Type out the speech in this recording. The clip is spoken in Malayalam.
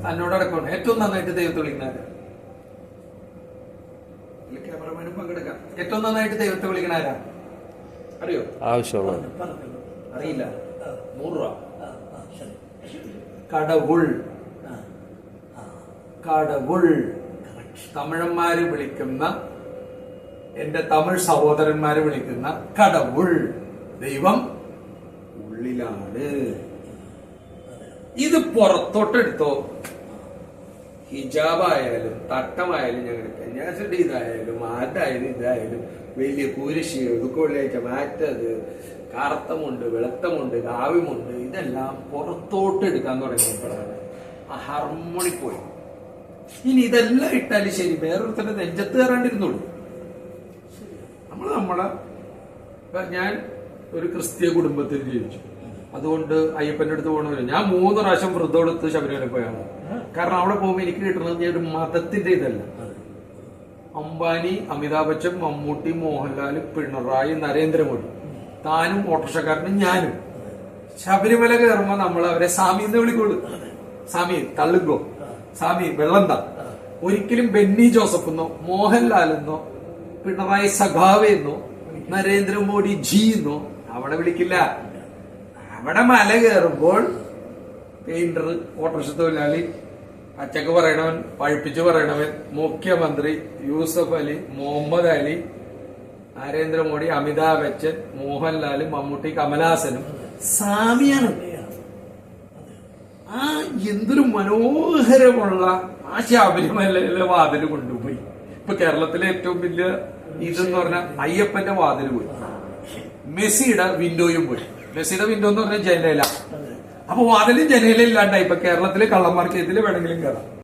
തന്നോടടക്കമാണ് ഏറ്റവും നന്നായിട്ട് ദൈവത്തെ വിളിക്കണാര്? ക്യാമറമാനും പങ്കെടുക്കാം. ഏറ്റവും നന്നായിട്ട് ദൈവത്തെ വിളിക്കണാരാ? അറിയോ? ആവശ്യമുള്ള അറിയില്ല. 100 രൂപ. കടവുൾ. കടവുൾ തമിഴന്മാര് വിളിക്കുന്ന, എന്റെ തമിഴ് സഹോദരന്മാര് വിളിക്കുന്ന കടവുൾ. ദൈവം ഉള്ളിലാണ്. ഇത് പുറത്തോട്ടെടുത്തോ, ഹിജാബായാലും തട്ടമായാലും ഞങ്ങൾ കന്യാസിന്റെ ഇതായാലും ആരായാലും ഇതായാലും വലിയ കുരിശ് ഒതുക്കൊള്ളിയാഴ്ച മാറ്റത് കറുത്തമുണ്ട് വെളുത്തമുണ്ട് കാവ്യമുണ്ട് ഇതെല്ലാം പുറത്തോട്ട് എടുക്കാൻ തുടങ്ങിയപ്പോഴാണ് ആ ഹാർമോണി പോയി. ഇനി ഇതെല്ലാം ഇട്ടാലും ശരി വേറൊരുത്തന്റെ നെഞ്ചത്ത് കയറാണ്ടിരുന്നുള്ളൂ. നമ്മളെ ഞാൻ ഒരു ക്രിസ്തീയ കുടുംബത്തിൽ ജീവിച്ചു. അതുകൊണ്ട് അയ്യപ്പന്റെ അടുത്ത് പോകണമില്ല. ഞാൻ 3 പ്രാവശ്യം വ്രതം എടുത്ത് ശബരിമല പോയാണ്. കാരണം അവിടെ പോകുമ്പോൾ എനിക്ക് കിട്ടുന്നത് ഒരു മതത്തിന്റെ ഇതല്ല. അംബാനി, അമിതാഭ് ബച്ചൻ, മമ്മൂട്ടി, മോഹൻലാൽ, പിണറായി, നരേന്ദ്രമോദി, താനും ഓട്ടോറിക്ഷക്കാരനും ഞാനും ശബരിമല കയറുമ്പോ നമ്മൾ അവരെ സ്വാമി എന്ന് വിളിക്കുള്ളൂ. സ്വാമി തള്ളുകോ, സ്വാമി വെള്ളന്ത. ഒരിക്കലും ബെന്നി ജോസഫ് എന്നോ മോഹൻലാൽ എന്നോ പിണറായി സഖാവെ എന്നോ നരേന്ദ്രമോദി ജി എന്നോ അവിടെ വിളിക്കില്ല. അവിടെ മല കയറുമ്പോൾ പെയിന്റർ, ഓട്ടോറിക്ഷ തൊഴിലാളി, അച്ചക്ക് പറയണവൻ, പഴിപ്പിച്ചു പറയണവൻ, മുഖ്യമന്ത്രി, യൂസഫ് അലി, മുഹമ്മദ് അലി, നരേന്ദ്രമോദി, അമിതാഭ് ബച്ചൻ, മോഹൻലാൽ, മമ്മൂട്ടി, കമലഹാസനും സ്വാമിയാണ്. ആ എന്തൊരു മനോഹരമുള്ള ആ ശബരിമലയിലെ വാതിൽ കൊണ്ടുപോയി. ഇപ്പൊ കേരളത്തിലെ ഏറ്റവും വലിയ ഇതെന്ന് പറഞ്ഞാൽ അയ്യപ്പന്റെ വാതിൽ പോയി. മെസ്സിയുടെ വിൻഡോയും പോയി. മെസ്സിയുടെ വിൻഡോ എന്ന് പറഞ്ഞാൽ ജനല. അപ്പൊ വാതിലും ജനല ഇല്ലാണ്ടായി. ഇപ്പൊ കേരളത്തിലെ കള്ളന്മാർക്ക് ഇതിൽ വേണമെങ്കിലും കയറാം.